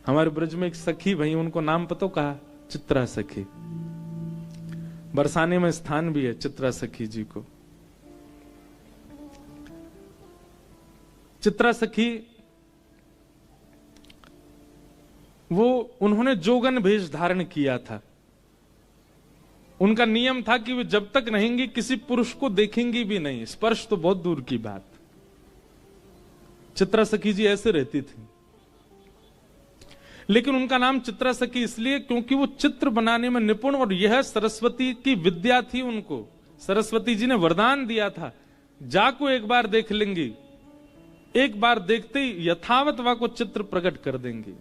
हमारे ब्रज में एक सखी भाई, उनको नाम पता कहा, चित्रा सखी। बरसाने में स्थान भी है चित्रा सखी जी को। चित्रा सखी वो उन्होंने जोगन भेष धारण किया था। उनका नियम था कि वे जब तक रहेंगी किसी पुरुष को देखेंगी भी नहीं, स्पर्श तो बहुत दूर की बात। चित्रा सखी जी ऐसे रहती थी। लेकिन उनका नाम चित्रा सखी इसलिए क्योंकि वो चित्र बनाने में निपुण, और यह सरस्वती की विद्या थी। उनको सरस्वती जी ने वरदान दिया था, जाको एक बार देख लेंगी, एक बार देखते ही यथावत वा को चित्र प्रकट कर देंगी।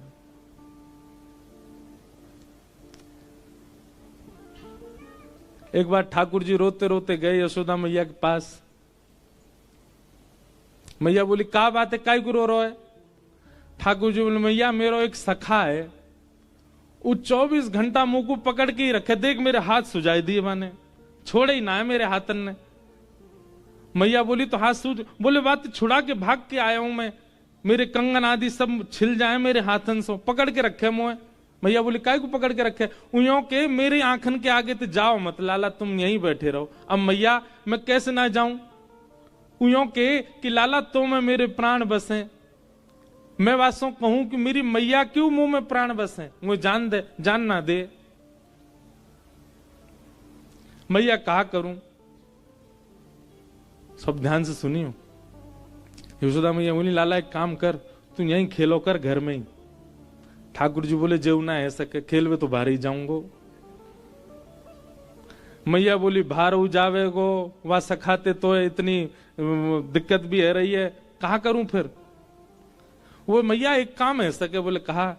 एक बार ठाकुर जी रोते रोते गए यशोदा मैया के पास। मैया बोली, क्या बात है, काय को रो रहा है? ठाकुर जी बोले, मैया मेरा एक सखा है, वो 24 घंटा मुंह को पकड़ के ही रखे, देख मेरे हाथ सुझाई दिए, माने छोड़े ही ना है मेरे हाथन ने। मैया बोली, तो हाथ सूझ? बोले, बात छुड़ा के भाग के आया हूं मैं, मेरे कंगन आदि सब छिल जाए मेरे हाथन से, पकड़ के रखे मुंह। मैया बोली, काय को पकड़ के रखे? उयों के मेरी आंखन के आगे तो जाओ मत, लाला तुम यहीं बैठे रहो। अब मैया मैं कैसे ना जाऊं? उयों के कि लाला तो में मेरे प्राण बसे। मैं वासों कहूं कि मेरी मैया क्यों मुंह में प्राण बसे, वो जान दे, जान ना दे। मैया कहा करूं? सब ध्यान से सुनियो। यशोदा मैया बोली, लाला एक काम कर, तू यहीं खेलो कर घर में ही। ठाकुर जी बोले, जेव ना है सके, खेलवे तो बाहर ही जाऊंगो। मैया बोली, बाहर हो जावे गो, वह सखाते तो है, इतनी दिक्कत भी है रही है, कहा करूं फिर? वो मैया एक काम है सके। बोले, कहा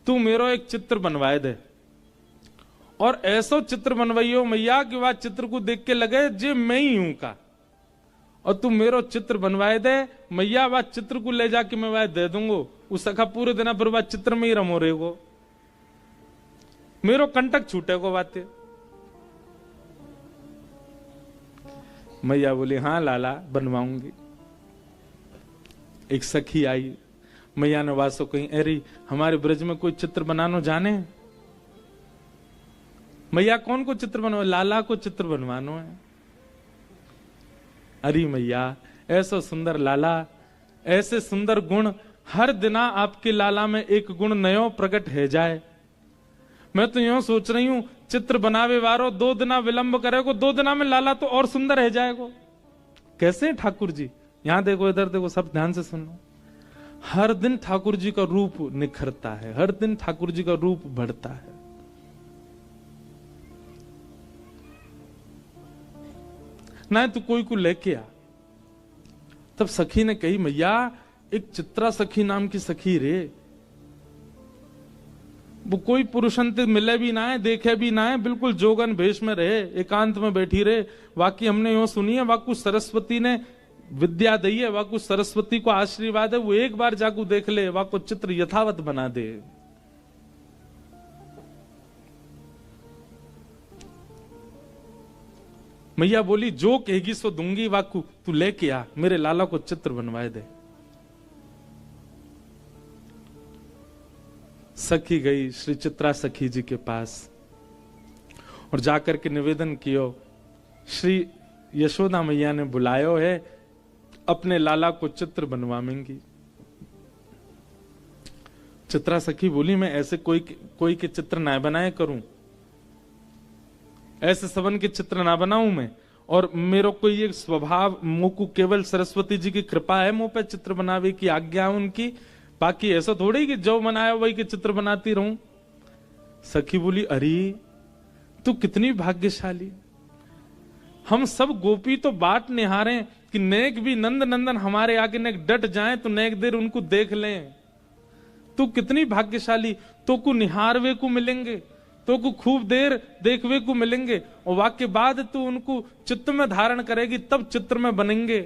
तू मेरो एक चित्र बनवाए दे, और ऐसा चित्र बनवाइयो मैया कि वह चित्र को देख के लगे जे मैं ही हूं का। और तू मेरो चित्र बनवाए दे मैया, वह चित्र को ले जाके मैं वह दे दूंगो। उस सखा पूरे दिन पर वह चित्र में ही रमो रहेगो, मेरो कंटक छूटेगो बातें। मैया बोली, हाँ लाला बनवाऊंगी। एक सखी आई, मैया ने वासो कहीं, अरे हमारे ब्रज में कोई चित्र बनानो जाने? मैया, कौन को चित्र बनवा? लाला को चित्र बनवानो है। अरे मैया, ऐसा सुंदर लाला, ऐसे सुंदर गुण, हर दिना आपके लाला में एक गुण नयो प्रकट है जाए। मैं तो यूं सोच रही हूं, चित्र बनावे वारो 2 दिना विलंब करेगो, 2 दिना में लाला तो और सुंदर है जाएगो। कैसे ठाकुर जी? यहां देखो, इधर देखो, सब ध्यान से सुनो। हर दिन ठाकुर जी का रूप निखरता है, हर दिन ठाकुर जी का रूप बढ़ता है। ना तो कोई को लेके आ। तब सखी ने कही, मैया एक चित्रा सखी नाम की सखी रे, वो कोई पुरुषंत मिले भी ना है, देखे भी ना है, बिल्कुल जोगन भेष में रहे, एकांत में बैठी रहे। वाकई हमने यूं सुनी है, वाकु सरस्वती ने विद्या दी है, वाकु सरस्वती को आशीर्वाद है, वो एक बार जाकू देख ले, वाकु चित्र यथावत बना दे। मैया बोली, जो कहेगी सो दूंगी, वाकू तू लेके आ, मेरे लाला को चित्र बनवाए दे। सखी गई श्री चित्रा सखी जी के पास और जाकर के निवेदन कियो, श्री यशोदा मैया ने बुलायो है, अपने लाला को चित्र बनवाएंगी। चित्रा सखी बोली, मैं ऐसे कोई के चित्र ना बनाए करूं, ऐसे सबन के चित्र ना बनाऊं मैं, और मेरा कोई एक स्वभाव, मुंह को केवल सरस्वती जी की कृपा है मुंह पे चित्र बनावे की आज्ञा उनकी, बाकी ऐसा थोड़ी कि जो बनाया वही के चित्र बनाती रहूं। सखी बोली, अरे तू कितनी भाग्यशाली, हम सब गोपी तो बाट निहारे कि नेक भी नंद नंदन हमारे आगे नेक डट जाए तो नेक देर उनको देख लें। तू कितनी भाग्यशाली, तो को निहारवे को मिलेंगे, तो को खूब देर देखवे को मिलेंगे, और वाक्य बाद तू उनको चित्त में धारण करेगी, तब चित्र में बनेंगे।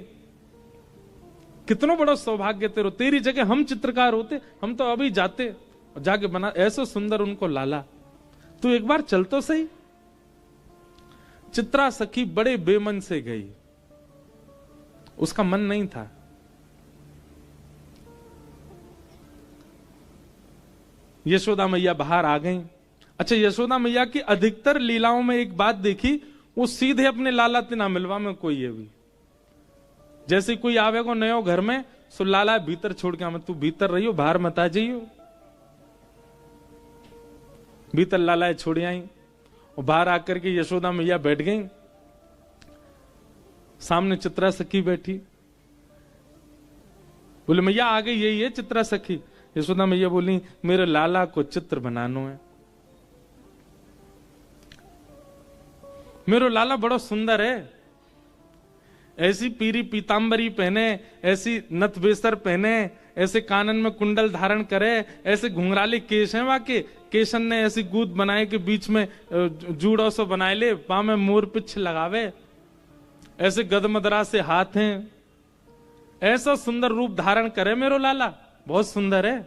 कितना बड़ा सौभाग्य तेरो, तेरी जगह हम चित्रकार होते, हम तो अभी जाते और जाके बना, ऐसा सुंदर उनको लाला, तू एक बार चल तो सही। चित्रा सखी बड़े बेमन से गई, उसका मन नहीं था। यशोदा मैया बाहर आ गई। अच्छा, यशोदा मैया की अधिकतर लीलाओं में एक बात देखी, वो सीधे अपने लाला तिना मिलवा में कोई है भी, जैसे कोई आवेगो नयो घर में, सो लाला भीतर छोड़ के तू भीतर रहियो, बाहर मत आ जाइयो। भीतर लाला छोड़ आई और बाहर आकर के यशोदा मैया बैठ गई। सामने चित्रा सखी बैठी। बोले मैया आ गई, यही है चित्रा सखी। यशोदा मैया बोली मेरे लाला को चित्र बनानो है। मेरो लाला बड़ा सुंदर है, ऐसी पीरी पीतांबरी पहने, ऐसी नथ बेसर पहने, ऐसे कानन में कुंडल धारण करे, ऐसे घुंघराले केश हैं वाके, केशन ने ऐसी गूद बनाए के बीच में जूड़ो सो बनाए ले, पाँव में मोर पिछ लगावे, ऐसे गदमदरा से हाथ हैं, ऐसा सुंदर रूप धारण करे मेरो लाला, बहुत सुंदर है।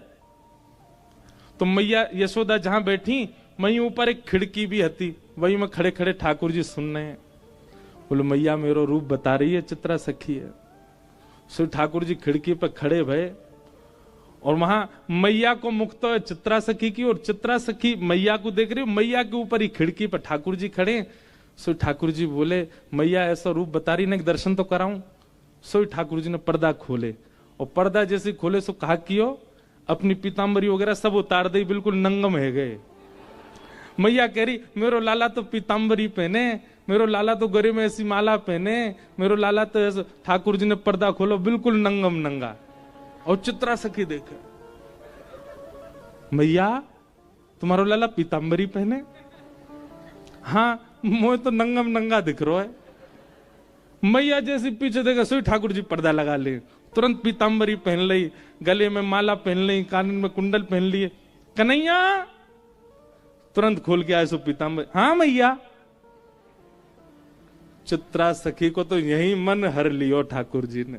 तो मैया यशोदा जहां बैठी, वहीं ऊपर एक खिड़की भी हती, वहीं में खड़े खड़े ठाकुर जी सुन रहे हैं। बोले मैया मेरो रूप बता रही है, चित्रा सखी है। सो ठाकुर जी खिड़की पर खड़े भये और वहां मैया को मुख तो चित्रा सखी की, और चित्रा सखी मैया को देख रही, मैया के ऊपर ही खिड़की पर ठाकुर जी खड़े। सो ठाकुर जी बोले मैया ऐसा रूप बता रही, ने दर्शन तो कराऊं। सो ठाकुर जी ने पर्दा खोले, और पर्दा जैसे खोले सो कहा कियो अपनी पीतांबरी वगैरह सब उतार दी, बिल्कुल नंगम है गए। मैया कह रही मेरो लाला तो पीतांबरी पहने, मेरो लाला तो गले में ऐसी माला पहने, मेरो लाला तो ऐसा। ठाकुर जी ने पर्दा खोलो, बिल्कुल नंगम नंगा। और चित्रा सखी देखे, मैया तुम्हारो लाला पीतांबरी पहने? हाँ, मुझे तो नंगम नंगा दिख रहा है। मैया जैसे पीछे देखा, सोई ठाकुर जी पर्दा लगा ले, तुरंत पीतांबरी पहन ली, गले में माला पहन ली, कानन में कुंडल पहन लिए। कन्हैया तुरंत खोल के आए सो पीतांबरी। हाँ मैया। चित्रा सखी को तो यही मन हर लियो ठाकुर जी ने।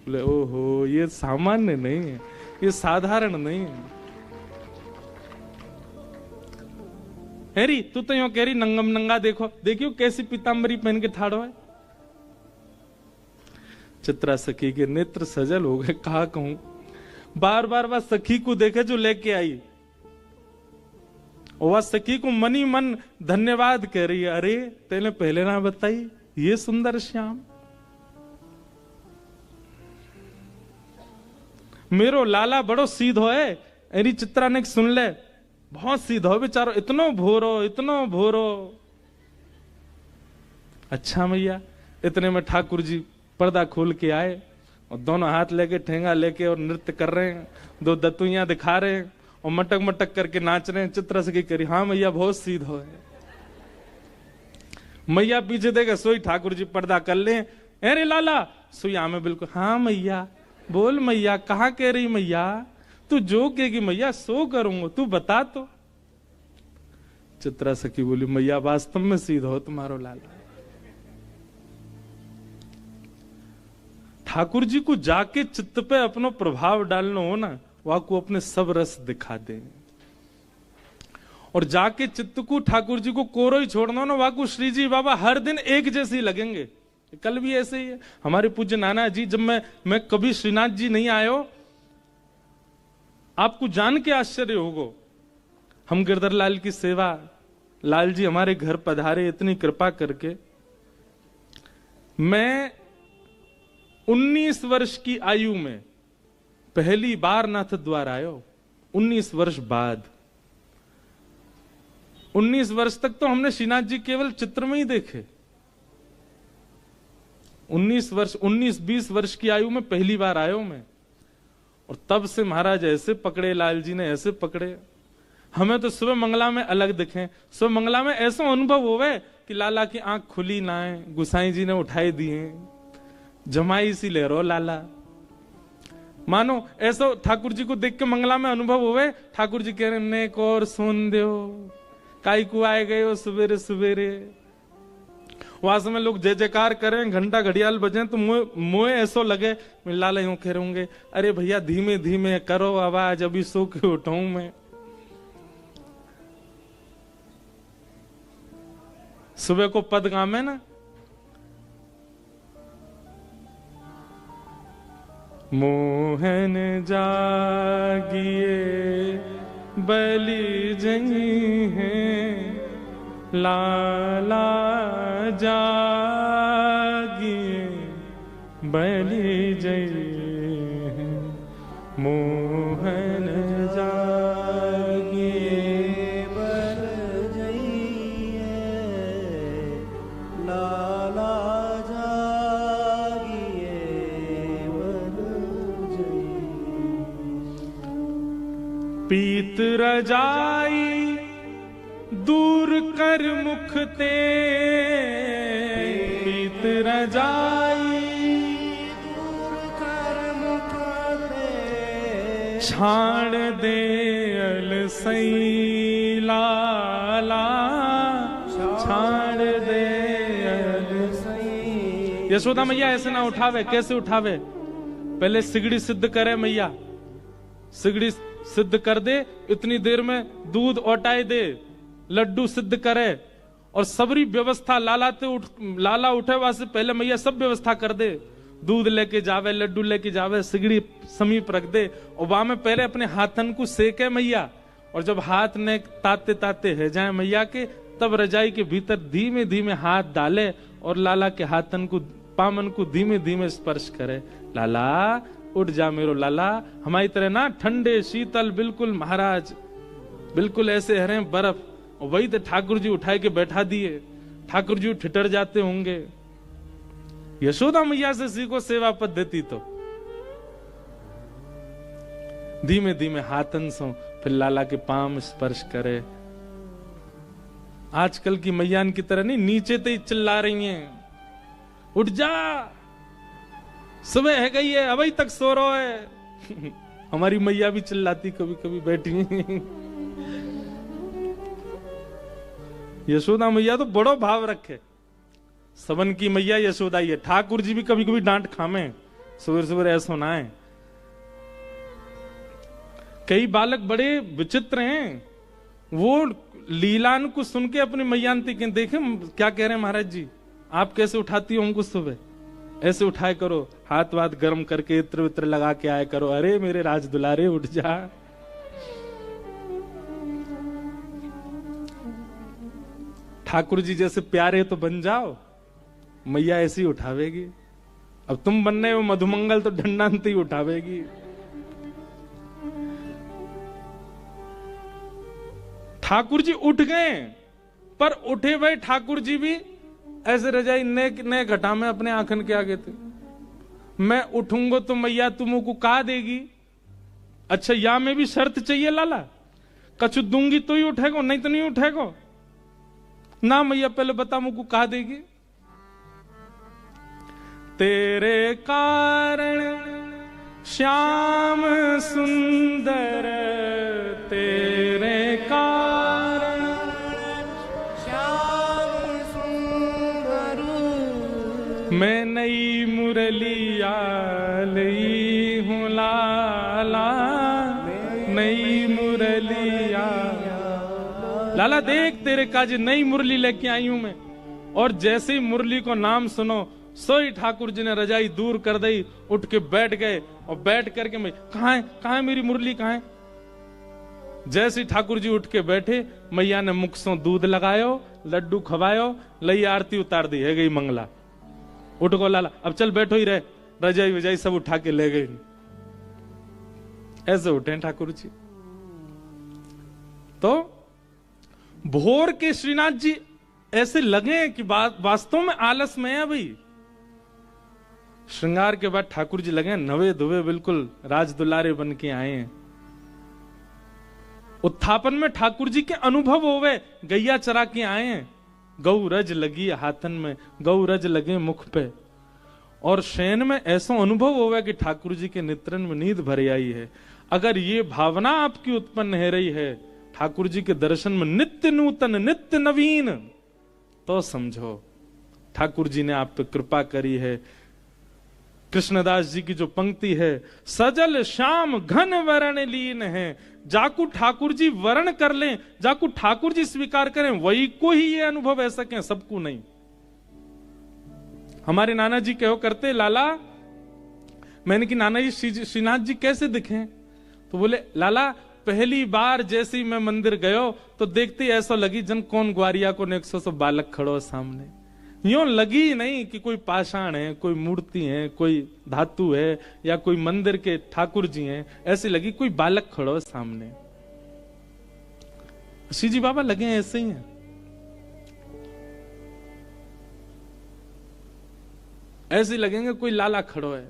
बोले ओहो, ये सामान्य नहीं है, ये साधारण नहीं है। हेरी तू तो यूं कह रही नंगम नंगा, देखो देखियो कैसी पीतांबरी पहन के ठाड़ो है। चित्रा सखी के नेत्र सजल हो गए, कहा कहूं। बार बार वह सखी को देखे जो लेके आई, वह सखी को मनी मन धन्यवाद कह रही है। अरे तेने पहले ना बताई, ये सुंदर श्याम मेरो लाला बड़ो सीधो है। एरी चित्रा ने सुन ले, बहुत सीधो बेचारो, इतनो भोरो इतनो भोरो। अच्छा मैया। इतने में ठाकुर जी पर्दा खोल के आए और दोनों हाथ लेके ठेंगा लेके और नृत्य कर रहे हैं, दो दतुइयां दिखा रहे हैं और मटक मटक करके नाच रहे हैं। चित्रा सखी करी हाँ मैया बहुत सीधो है। मैया पीछे देखे, सोई ठाकुर जी पर्दा कर ले। अरे लाला सोई में बिल्कुल। हाँ मैया। बोल मैया, कहा कह रही मैया? तू जो कहेगी मैया सो करूंगा, तू बता तो। चित्रा सखी बोली मैया वास्तव में सीधा हो तुम्हारो लाला। ठाकुर जी को जाके चित्त पे अपनो प्रभाव डालना हो ना, वह को अपने सब रस दिखा दे, और जाके चित्त को ठाकुर जी को कोरो ही छोड़ना हो ना, वह को श्री जी बाबा हर दिन एक जैसे ही लगेंगे। कल भी ऐसे ही है हमारे पूज्य नाना जी, जब मैं कभी श्रीनाथ जी नहीं आयो, आपको जान के आश्चर्य होगो। हम गिरधर लाल की सेवा, लाल जी हमारे घर पधारे इतनी कृपा करके। मैं 19 वर्ष की आयु में पहली बार नाथ द्वार आयो। 19 वर्ष बाद, 19 वर्ष तक तो हमने श्रीनाथ जी केवल चित्र में ही देखे। 19-20 वर्ष की आयु में पहली बार आयो मैं, और तब से महाराज ऐसे पकड़े, लाल जी ने ऐसे पकड़े। हमें तो सुबह मंगला में अलग दिखे, सुबह मंगला में ऐसा अनुभव होवे कि लाला की आंख खुली ना है, गुसाई जी ने उठाई दिए, जमाई सी ले रो लाला। मानो ऐसा ठाकुर जी को देख के मंगला में अनुभव होवे, ठाकुर जी कह रहे नेक और सोन दो, काई को आए गए हो सवेरे सवेरे। वहां समय लोग जय जयकार करें, घंटा घड़ियाल बजे, तो मुझे ऐसा लगे मैं लाला यूं कह रहूंगे, अरे भैया धीमे धीमे करो आवाज, अभी सो के उठाऊं मैं। सुबह को पद गामे ना, मोहन जागिए बलि जई हैं, लाला जागिए बलि जई हैं, मोहन जागिए बल जइए, लाला जागिए बल जइए। पीत रजाई दूर कर मुख ते, पीत रजाई दूर कर मुख ते, छाड़ दे अलसई लाला, छाड़ दे अलसई। यशोदा मैया ऐसे ना उठावे, कैसे उठावे? पहले सिगड़ी सिद्ध करे मैया, सिगड़ी सिद्ध कर दे, इतनी देर में दूध औटाए दे, लड्डू सिद्ध करे, और सबरी व्यवस्था लाला उठे वहां से पहले मैया सब व्यवस्था कर दे, दूध लेके जावे, लड्डू लेके जावे, सिगड़ी समीप रख दे, और वहां में पहले अपने हाथन को सेके मैया, और जब हाथ ने ताते ताते है जाए मैया के, तब रजाई के भीतर धीमे धीमे हाथ डाले और लाला के हाथन को, पामन को धीमे धीमे स्पर्श करे। लाला उठ जा मेरो लाला, हमारी तरह ना ठंडे शीतल बिल्कुल महाराज, बिल्कुल ऐसे हरे बर्फ। और वही तो ठाकुर जी उठाए के बैठा दिए, ठाकुर जी ठिठर जाते होंगे। यशोदा मैया से सीखो सेवा पद्धति तो। धीमे धीमे हाथन सो फिर लाला के पाम स्पर्श करे। आजकल की मैयान की तरह नहीं नीचे तो ही चिल्ला रही हैं, उठ जा सुबह है गई है अभी तक सो रहा है। हमारी मैया भी चिल्लाती कभी कभी बैठी। यशोदा मैया तो बड़ो भाव रखे, सबन की मैया यशोदा ही है। ठाकुर जी भी कभी कभी डांट खामे, सुबह सुबह ऐसा ना है। कई बालक बड़े विचित्र हैं, वो लीलान को सुन के अपनी मैयांती के देखे क्या कह रहे हैं महाराज जी, आप कैसे उठाती हो हमको सुबह, ऐसे उठाए करो, हाथ वाथ गर्म करके इत्र वित्र लगा के आए करो। अरे मेरे राज दुलारे उठ जा। ठाकुर जी जैसे प्यारे तो बन जाओ, मैया ऐसी उठावेगी। अब तुम बनने हो मधुमंगल तो दंडांत ही उठावेगी। ठाकुर जी उठ गए, पर उठे भाई ठाकुर जी भी ऐसे रजाई ने घटा में अपने आंखन के आगे थे। मैं उठूंगा तो मैया तुमको कहा देगी, अच्छा या में भी शर्त चाहिए लाला, कछु दूंगी तो ही उठेगो, नहीं तो नहीं उठेगो ना। मैया पहले बता मुझको कहा देगी। तेरे कारण श्याम सुंदर, तेरे कारण श्याम सुंदर, मैं नई मुरलिया ली हूँ लाला, नई मुरलिया। लाला देख तेरे काज नई मुरली लेके आई हूं मैं। और जैसे ही मुरली को नाम सुनो सोई ठाकुर जी ने रजाई दूर कर दी, उठ के बैठ गए। और बैठ करके मैं कहाँ है मेरी मुरली कहाँ है। जैसे ही ठाकुर जी उठ के बैठे, मैया ने मुख से दूध लगायो, लड्डू खवायो, लई आरती उतार दी, है गई मंगला। उठ को लाला अब चल बैठो ही रहे, रजाई वजाई सब उठा के ले गई। ऐसे उठे ठाकुर जी। तो भोर के श्रीनाथ जी ऐसे लगे कि वास्तव में आलस में है भाई। श्रृंगार के बाद ठाकुर जी लगे नवे धुवे बिल्कुल राज दुलारे बन के आए हैं। उत्थापन में ठाकुर जी के अनुभव होवे, गैया चरा के आए हैं, गौ रज लगी हाथन में, गौ रज लगे मुख पे। और शयन में ऐसा अनुभव होवे कि ठाकुर जी के नेत्रन में नींद भर आई है। अगर ये भावना आपकी उत्पन्न हो रही है ठाकुर जी के दर्शन में नित्य नूतन नित्य नवीन, तो समझो ठाकुर जी ने आप पे कृपा करी है। कृष्णदास जी की जो पंक्ति है, सजल श्याम घन वरण लीन है, जाकू ठाकुर जी वर्ण कर लें, जाकू ठाकुर जी स्वीकार करें, वही को ही ये अनुभव है सके, सबको नहीं। हमारे नाना जी कहो करते लाला, मैंने कि नाना जी श्रीनाथ जी कैसे दिखे, तो बोले लाला पहली बार जैसे ही मैं मंदिर गयो तो देखते ही ऐसा लगी जन कौन ग्वारिया को ने 100 बालक खड़ो सामने। यूं लगी ही नहीं कि कोई पाषाण है, कोई मूर्ति है, कोई धातु है या कोई मंदिर के ठाकुर जी हैं। ऐसी लगी कोई बालक खड़ो सामने। श्री बाबा लगे हैं ऐसे ही हैं। ऐसे लगेंगे कोई लाला खड़ो है,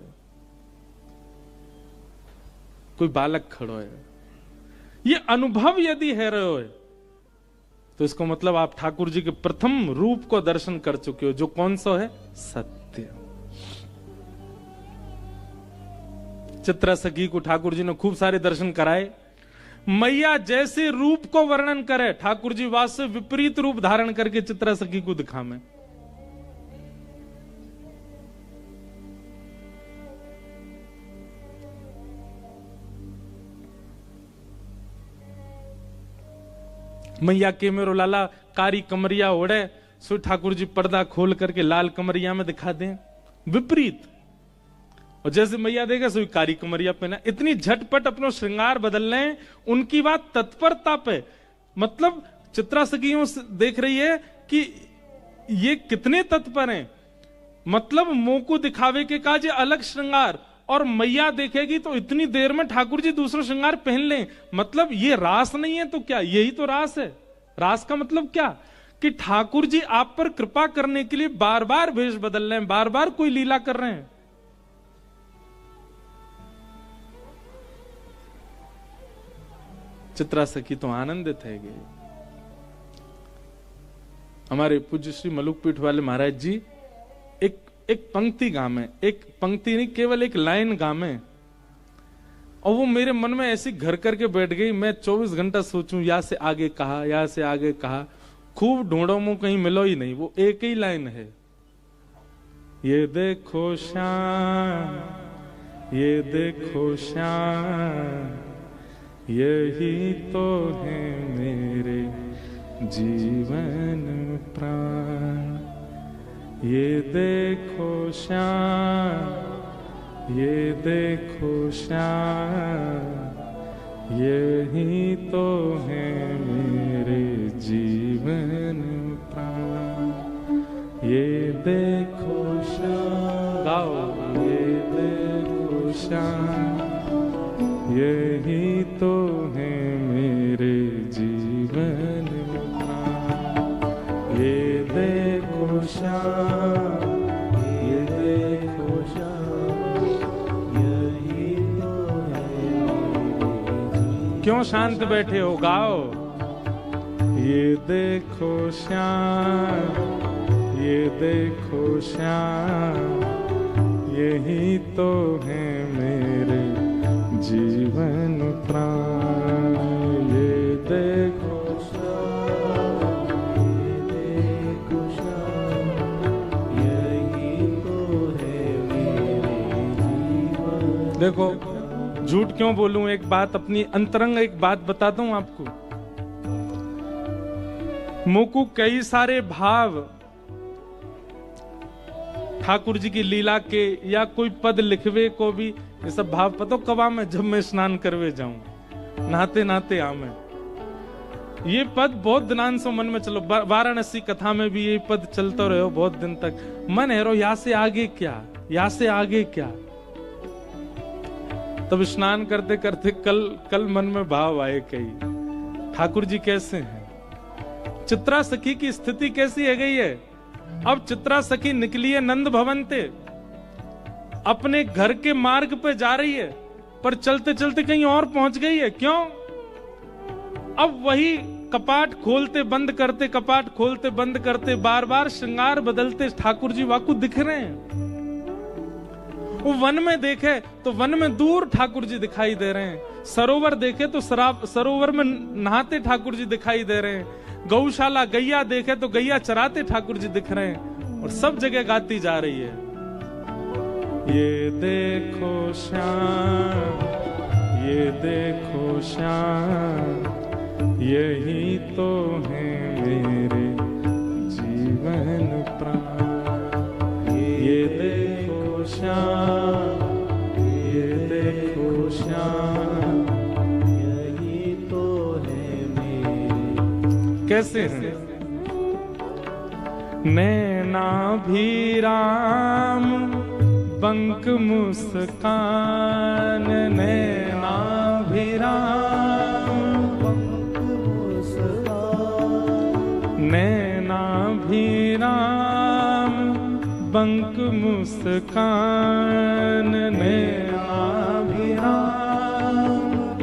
कोई बालक खड़ो है। ये अनुभव यदि है रहे हो तो इसको मतलब आप ठाकुर जी के प्रथम रूप को दर्शन कर चुके हो, जो कौन सा है? सत्य। चित्रा सखी को ठाकुर जी ने खूब सारे दर्शन कराए। मैया जैसे रूप को वर्णन करे, ठाकुर जी वास्तव विपरीत रूप धारण करके चित्रा सखी को दिखावे। मैया के मेरो लाला कारी कमरिया ओढ़े, सो ठाकुर जी पर्दा खोल करके लाल कमरिया में दिखा दें, विपरीत। और जैसे मैया देगा सो कारी कमरिया पहना। इतनी झटपट अपना श्रृंगार बदल लें, उनकी बात तत्परता पे। मतलब चित्रा सखियों देख रही है कि ये कितने तत्पर हैं। मतलब मुंह को दिखावे के काज अलग श्रृंगार, और मैया देखेगी तो इतनी देर में ठाकुर जी दूसरा श्रृंगार पहन लें। मतलब ये रास नहीं है तो क्या? यही तो रास है। रास का मतलब क्या? कि ठाकुर जी आप पर कृपा करने के लिए बार बार वेश बदल रहे हैं, बार बार कोई लीला कर रहे हैं। चित्रा सखी तो आनंदित है। हमारे पूज्य श्री मलुकपीठ वाले महाराज जी एक पंक्ति गामे, एक पंक्ति नहीं केवल एक लाइन गामे, और वो मेरे मन में ऐसी घर करके बैठ गई। मैं 24 घंटा सोचूं, या से आगे कहा, या से आगे कहा, खूब ढूंढो मुंह, कहीं मिलो ही नहीं। वो एक ही लाइन है, ये देखो श्याम, ये देखो श्याम, यही तो है मेरे जीवन प्राण। ये देखो श्याम, ये देखो श्याम, यही तो है मेरे जीवन प्राण। ये देखो श्याम, गाओ, ये देखो श्याम, यही तो है मेरे जीवन प्राण। ये देखो श्याम, ये देखो श्याम, यही तो है। क्यों शांत बैठे हो? गाओ। ये देखो श्याम, ये देखो श्याम, यही तो है मेरे जीवन प्राण। ये देखो श्याम, ये देखो श्याम, यही तो है मेरे जीवन। देखो, झूठ क्यों बोलूं? एक बात अपनी अंतरंग एक बात बताता हूं आपको। मुकु कई सारे भाव ठाकुर जी की लीला के या कोई पद लिखवे को भी, ये सब भाव पतो कवा में जब मैं स्नान करवे जाऊं, नहाते नहाते आमे ये पद बहुत दिनान से मन में चलो। वाराणसी कथा में भी ये पद चलता रहो बहुत दिन तक। मन हेरो यहाँ से आगे क्या, यहाँ से आगे क्या। तब स्नान करते करते कल मन में भाव आए कई, ठाकुर जी कैसे हैं, चित्रा सखी की स्थिति कैसी है गई है। अब चित्रा सखी निकली है नंद भवन से, अपने घर के मार्ग पे जा रही है, पर चलते चलते कहीं और पहुंच गई है। क्यों? अब वही कपाट खोलते बंद करते, कपाट खोलते बंद करते, बार बार श्रृंगार बदलते ठाकुर जी वाकु दिख रहे हैं। वो वन में देखे तो वन में दूर ठाकुर जी दिखाई दे रहे हैं। सरोवर देखे तो सरोवर में नहाते ठाकुर जी दिखाई दे रहे हैं। गौशाला गैया देखे तो गैया चराते ठाकुर जी दिख रहे हैं। और सब जगह गाती जा रही है, ये देखो श्याम, ये देखो श्याम, यही तो है मेरे जीवन प्राण। ये देखो श्याम, ये देखो श्याम, यही कैसे हैं? नैनाभिराम बंक मुस्कान, नैनाभिराम बंक मुस्कान, नैनाभिराम बंक मुस्कान, नैनाभिराम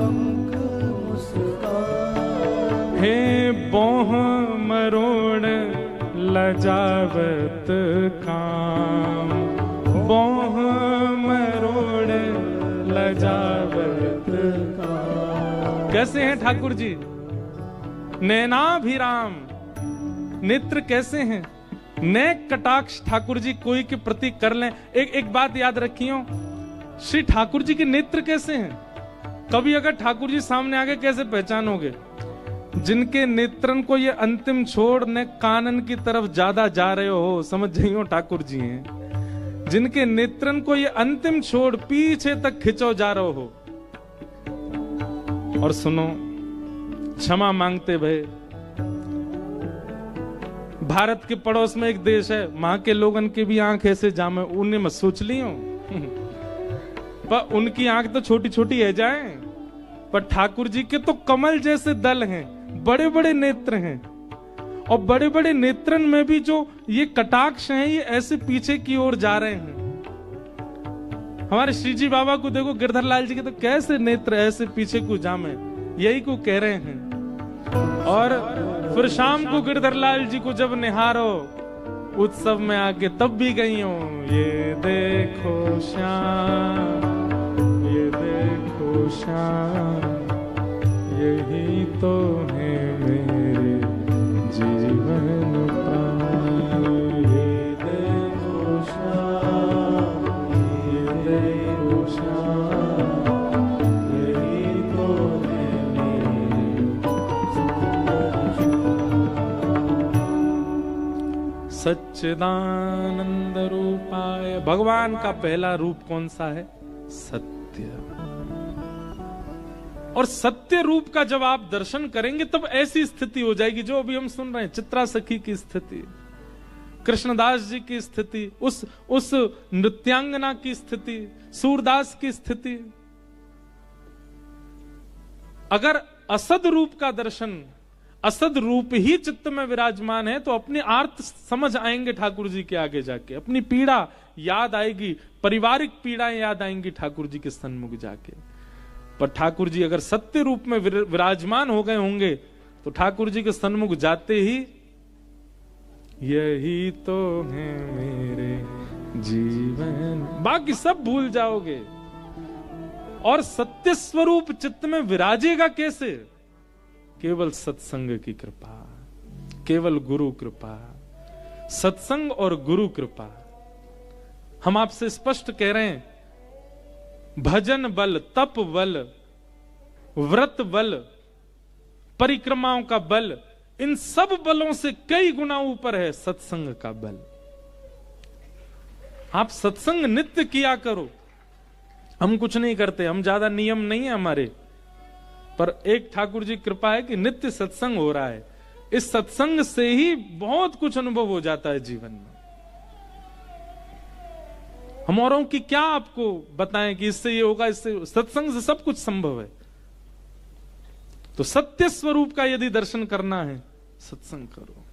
बंक मुस्कान, हे बोह मरोड़ लजावत काम, बोह मरोड़ लजावत काम। कैसे हैं ठाकुर जी? नैनाभिराम, नेत्र कैसे हैं? नेक कटाक्ष ठाकुर जी कोई के प्रति कर लें। एक बात याद रखियो, श्री ठाकुर जी के नेत्र कैसे हैं? कभी अगर ठाकुर जी सामने आगे कैसे पहचानोगे? जिनके नेत्रन को ये अंतिम छोड़ ने कानन की तरफ ज्यादा जा रहे हो, समझ जाइयो ठाकुर जी हैं। जिनके नेत्रन को ये अंतिम छोड़ पीछे तक खिंचो जा रहे हो। और सुनो, क्षमा मांगते भय, भारत के पड़ोस में एक देश है, वहां के लोगन के भी आंख ऐसे जामे, उन्हें मत सोच लियो पर उनकी आंख तो छोटी छोटी है जाए, पर ठाकुर जी के तो कमल जैसे दल हैं, बड़े बड़े नेत्र हैं। और बड़े बड़े नेत्रन में भी जो ये कटाक्ष हैं, ये ऐसे पीछे की ओर जा रहे हैं। हमारे श्री जी बाबा को देखो, गिरधर लाल जी के तो कैसे नेत्र ऐसे पीछे को जामे, यही को कह रहे हैं। और फिर शाम को गिरधर लाल जी को जब निहारो उत्सव में आके, तब भी गई हो, ये देखो श्याम, ये देखो श्याम, यही तो है मेरे जीवन प्राण। ये देखो श्याम, ये देखो श्याम, यही तो है मेरे सच्चिदानंद रूपाय। भगवान का पहला रूप कौन सा है? सत्य। और सत्य रूप का जब आप दर्शन करेंगे तब ऐसी स्थिति हो जाएगी जो अभी हम सुन रहे हैं, चित्रा सखी की स्थिति, कृष्णदास जी की स्थिति, उस नृत्यांगना की स्थिति, सूरदास की स्थिति। अगर असद रूप का दर्शन, असद रूप ही चित्त में विराजमान है, तो अपने आर्त समझ आएंगे ठाकुर जी के आगे जाके, अपनी पीड़ा याद आएगी, पारिवारिक पीड़ाएं याद आएंगी ठाकुर जी के सन्मुख जाके। पर ठाकुर जी अगर सत्य रूप में विराजमान हो गए होंगे तो ठाकुर जी के सन्मुख जाते ही यही तो है मेरे जीवन, बाकी सब भूल जाओगे। और सत्य स्वरूप चित्त में विराजेगा कैसे? केवल सत्संग की कृपा, केवल गुरु कृपा, सत्संग और गुरु कृपा। हम आपसे स्पष्ट कह रहे हैं, भजन बल, तप बल, व्रत बल, परिक्रमाओं का बल, इन सब बलों से कई गुना ऊपर है सत्संग का बल। आप सत्संग नित्य किया करो। हम कुछ नहीं करते, हम ज्यादा नियम नहीं है हमारे, पर एक ठाकुर जी कृपा है कि नित्य सत्संग हो रहा है। इस सत्संग से ही बहुत कुछ अनुभव हो जाता है जीवन में। हम औरों की क्या आपको बताएं कि इससे ये होगा, इससे, सत्संग से सब कुछ संभव है। तो सत्य स्वरूप का यदि दर्शन करना है, सत्संग करो,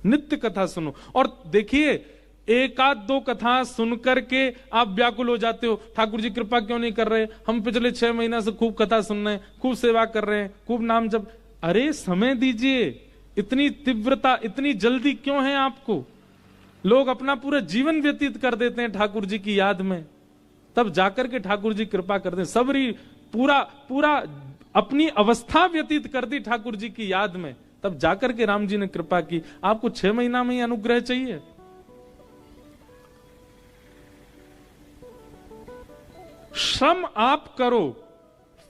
नित्य कथा सुनो। और देखिए, एक आध दो कथा सुन करके आप व्याकुल हो जाते हो, ठाकुर जी कृपा क्यों नहीं कर रहे, हम पिछले 6 महीना से खूब कथा सुन रहे हैं, खूब सेवा कर रहे हैं, खूब नाम जप। अरे समय दीजिए, इतनी तीव्रता, इतनी जल्दी क्यों है आपको? लोग अपना पूरा जीवन व्यतीत कर देते हैं ठाकुर जी की याद में, तब जाकर के ठाकुर जी कृपा करते हैं। सबरी पूरा अपनी अवस्था व्यतीत कर दी ठाकुर जी की याद में, तब जाकर के राम जी ने कृपा की। आपको 6 महीना में ही अनुग्रह चाहिए? श्रम आप करो,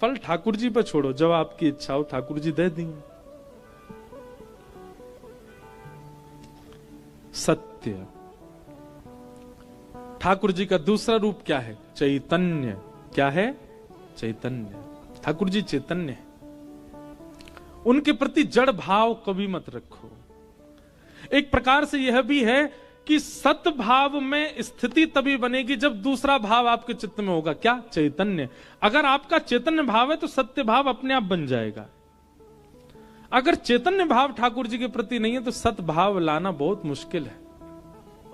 फल ठाकुर जी पर छोड़ो। जब आपकी इच्छा हो ठाकुर जी दे देंगे। सत्य। ठाकुर जी का दूसरा रूप क्या है? चैतन्य। क्या है? चैतन्य। ठाकुर जी चैतन्य है। उनके प्रति जड़ भाव कभी मत रखो। एक प्रकार से यह भी है कि सत भाव में स्थिति तभी बनेगी जब दूसरा भाव आपके चित्त में होगा। क्या? चैतन्य। अगर आपका चैतन्य भाव है तो सत्य भाव अपने आप बन जाएगा। अगर चैतन्य भाव ठाकुर जी के प्रति नहीं है तो सत भाव लाना बहुत मुश्किल है।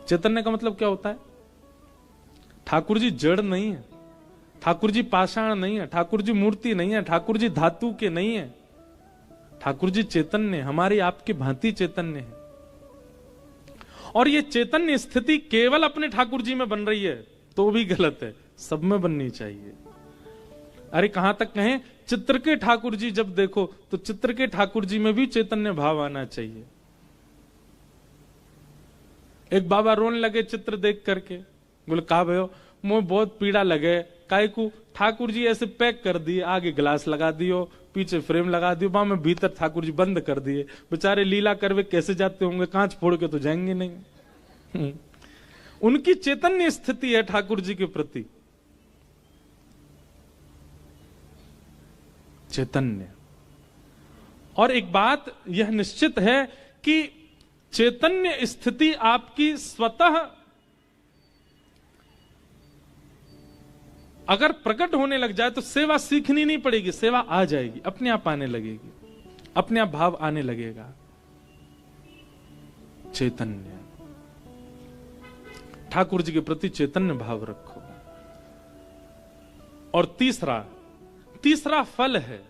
चैतन्य का मतलब क्या होता है? ठाकुर जी जड़ नहीं है, ठाकुर जी पाषाण नहीं है, ठाकुर जी मूर्ति नहीं है, ठाकुर जी धातु के नहीं है। ठाकुर जी चैतन्य, हमारी आपकी भांति चैतन्य है। और ये चैतन्य स्थिति केवल अपने ठाकुर जी में बन रही है तो भी गलत है, सब में बननी चाहिए। अरे कहां तक कहें, चित्र के ठाकुर जी जब देखो तो चित्र के ठाकुर जी में भी चैतन्य भाव आना चाहिए। एक बाबा रोने लगे चित्र देख करके, बोले कहा भयो मुझे बहुत पीड़ा लगे, काहे को? ठाकुर जी ऐसे पैक कर दिए, आगे ग्लास लगा दियो, पीछे फ्रेम लगा दियो, वहां में भीतर ठाकुर जी बंद कर दिए। बेचारे लीला करवे कैसे जाते होंगे, कांच फोड़ के तो जाएंगे नहीं। उनकी चैतन्य स्थिति है ठाकुर जी के प्रति चैतन्य। और एक बात यह निश्चित है कि चैतन्य स्थिति आपकी स्वतः अगर प्रकट होने लग जाए तो सेवा सीखनी नहीं पड़ेगी, सेवा आ जाएगी, अपने आप आने लगेगी, अपने आप भाव आने लगेगा। चैतन्य, ठाकुर जी के प्रति चैतन्य भाव रखो। और तीसरा फल है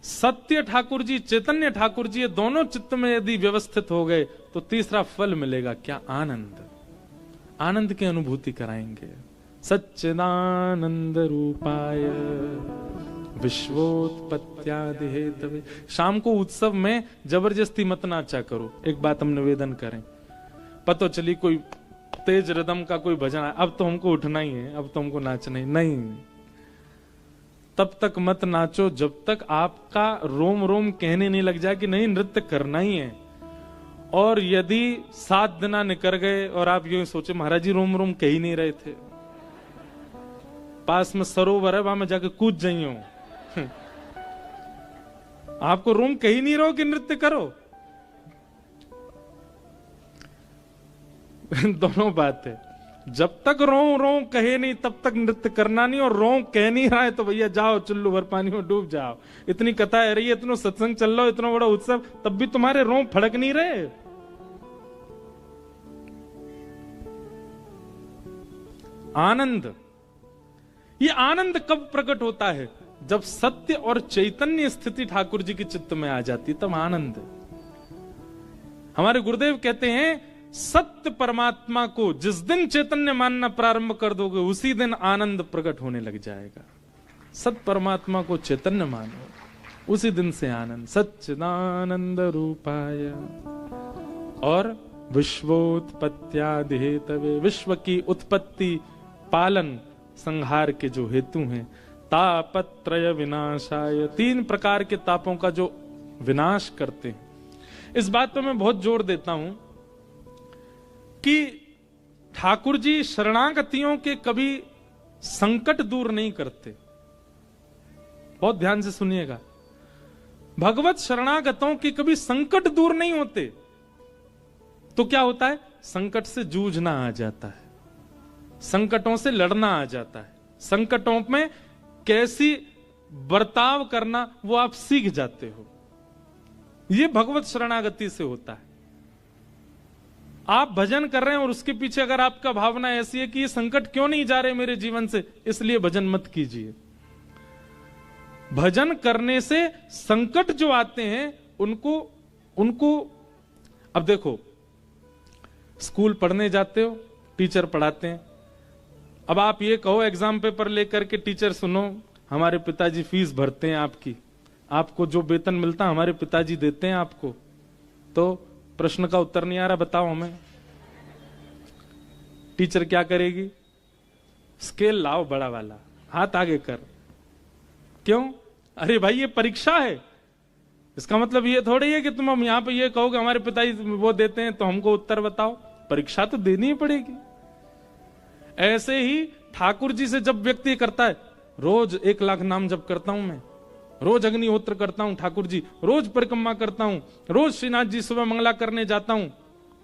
सत्य ठाकुर जी, चैतन्य ठाकुर जी, ये दोनों चित्त में यदि व्यवस्थित हो गए तो तीसरा फल मिलेगा। क्या? आनंद। आनंद की अनुभूति कराएंगे। सच्चिदानंद रूपाय विश्वोत्पत्त्यादि हेतवे। शाम को उत्सव में जबरदस्ती मत नाचा करो। एक बात हम निवेदन करें, पता चली कोई तेज रिदम का कोई भजन है, अब तो हमको उठना ही है, अब तो हमको नाचना ही नहीं, तब तक मत नाचो जब तक आपका रोम रोम कहने नहीं लग जाए कि नहीं नृत्य करना ही है। और यदि 7 दिन निकल गए और आप यूं सोचे महाराज जी रोम रोम कह ही नहीं रहे थे, पास में सरोवर है वहां में जाके कूद जाइयो, आपको रोम कह ही नहीं रहो कि नृत्य करो। दोनों बात है, जब तक रो कहे नहीं तब तक नृत्य करना नहीं, और रो कह नहीं रहा है तो भैया जाओ चुल्लू भर पानी में डूब जाओ। इतनी कथा है रही है, इतना सत्संग चल रहा हो, इतना बड़ा उत्सव, तब भी तुम्हारे रो फड़क नहीं रहे। आनंद, ये आनंद कब प्रकट होता है? जब सत्य और चैतन्य स्थिति ठाकुर जी के चित्त में आ जाती, तब आनंद। हमारे गुरुदेव कहते हैं सत्य परमात्मा को जिस दिन चैतन्य मानना प्रारंभ कर दोगे उसी दिन आनंद प्रकट होने लग जाएगा। सत्य परमात्मा को चैतन्य मानो, उसी दिन से आनंद। सच्चिदानंद रूपाय और विश्वोत्पत्त्यादि हेतवे, विश्व की उत्पत्ति, पालन, संहार के जो हेतु हैं। तापत्रय विनाशाय, 3 प्रकार के तापों का जो विनाश करते हैं। इस बात पर मैं बहुत जोर देता हूं कि ठाकुर जी शरणागतियों के कभी संकट दूर नहीं करते। बहुत ध्यान से सुनिएगा, भगवत शरणागतों के कभी संकट दूर नहीं होते। तो क्या होता है? संकट से जूझना आ जाता है, संकटों से लड़ना आ जाता है, संकटों में कैसी बर्ताव करना वो आप सीख जाते हो। ये भगवत शरणागति से होता है। आप भजन कर रहे हैं और उसके पीछे अगर आपका भावना ऐसी है कि ये संकट क्यों नहीं जा रहे मेरे जीवन से, इसलिए भजन मत कीजिए। भजन करने से संकट जो आते हैं उनको अब देखो, स्कूल पढ़ने जाते हो, टीचर पढ़ाते हैं। अब आप ये कहो एग्जाम पेपर लेकर के टीचर सुनो हमारे पिताजी फीस भरते हैं आपकी, आपको जो वेतन मिलता है हमारे पिताजी देते हैं आपको, तो प्रश्न का उत्तर नहीं आ रहा, बताओ हमें। टीचर क्या करेगी? स्केल लाओ बड़ा वाला, हाथ आगे कर। क्यों? अरे भाई ये परीक्षा है, इसका मतलब ये थोड़ी है कि तुम हम यहां पे ये कहोगे हमारे पिताजी वो देते हैं तो हमको उत्तर बताओ। परीक्षा तो देनी ही पड़ेगी। ऐसे ही ठाकुर जी से जब व्यक्ति करता है, रोज 1 लाख नाम जप करता हूं मैं, रोज अग्निहोत्र करता हूं ठाकुर जी, रोज परिक्रमा करता हूं, रोज श्रीनाथ जी सुबह मंगला करने जाता हूं,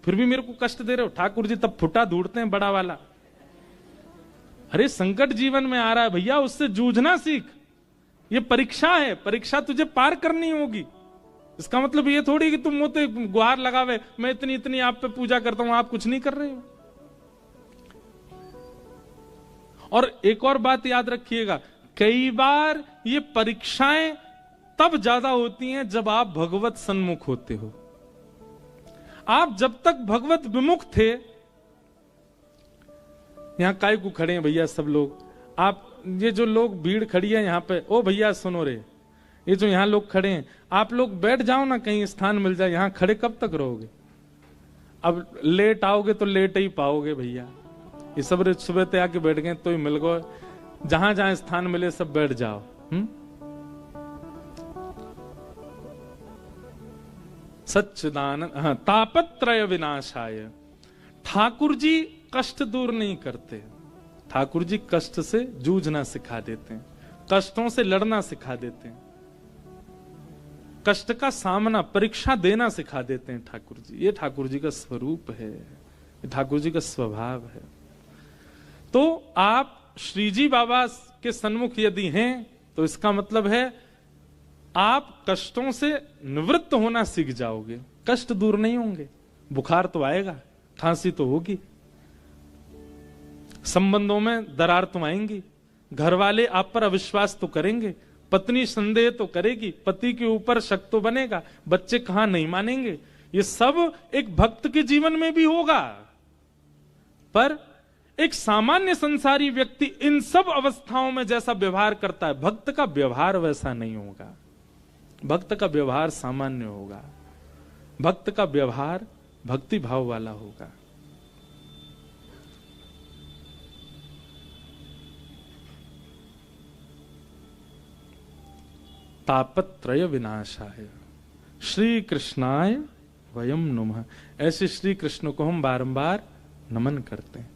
फिर भी मेरे को कष्ट दे रहे हो ठाकुर जी। तब फुटा ढूंढते हैं बड़ा वाला। अरे संकट जीवन में आ रहा है भैया, उससे जूझना सीख। ये परीक्षा है, परीक्षा तुझे पार करनी होगी। इसका मतलब ये थोड़ी कि तुम मुझे गुहार लगावे, मैं इतनी इतनी आप पे पूजा करता हूं, आप कुछ नहीं कर रहे हो। और एक और बात याद रखिएगा, कई बार ये परीक्षाएं तब ज्यादा होती हैं जब आप भगवत सन्मुख होते हो। आप जब तक भगवत विमुख थे, यहां काय को खड़े हैं भैया सब लोग, आप ये जो लोग भीड़ खड़ी है यहां पे, ओ भैया सुनो रे, ये जो यहां लोग खड़े हैं, आप लोग बैठ जाओ ना, कहीं स्थान मिल जाए। यहां खड़े कब तक रहोगे? अब लेट आओगे तो लेट ही पाओगे भैया। ये सब सुबह ते आके बैठ गए तो ही मिल गए, जहां जहां स्थान मिले सब बैठ जाओ। सच्चिदानंद, हाँ, तापत्रय विनाशाय। ठाकुर जी कष्ट दूर नहीं करते, ठाकुर जी कष्ट से जूझना सिखा देते हैं, कष्टों से लड़ना सिखा देते हैं, कष्ट का सामना, परीक्षा देना सिखा देते हैं ठाकुर जी। ये ठाकुर जी का स्वरूप है, ये ठाकुर जी का स्वभाव है। तो आप श्री जी बाबा के सन्मुख यदि हैं तो इसका मतलब है आप कष्टों से निवृत्त होना सीख जाओगे। कष्ट दूर नहीं होंगे, बुखार तो आएगा, खांसी तो होगी, संबंधों में दरार तो आएंगी, घर वाले आप पर अविश्वास तो करेंगे, पत्नी संदेह तो करेगी, पति के ऊपर शक तो बनेगा, बच्चे कहां नहीं मानेंगे। ये सब एक भक्त के जीवन में भी होगा। पर एक सामान्य संसारी व्यक्ति इन सब अवस्थाओं में जैसा व्यवहार करता है, भक्त का व्यवहार वैसा नहीं होगा। भक्त का व्यवहार सामान्य होगा, भक्त का व्यवहार भक्ति भाव वाला होगा। तापत्रय विनाशाय श्री कृष्णाय वयम नुमः। ऐसे श्री कृष्ण को हम बारंबार नमन करते हैं।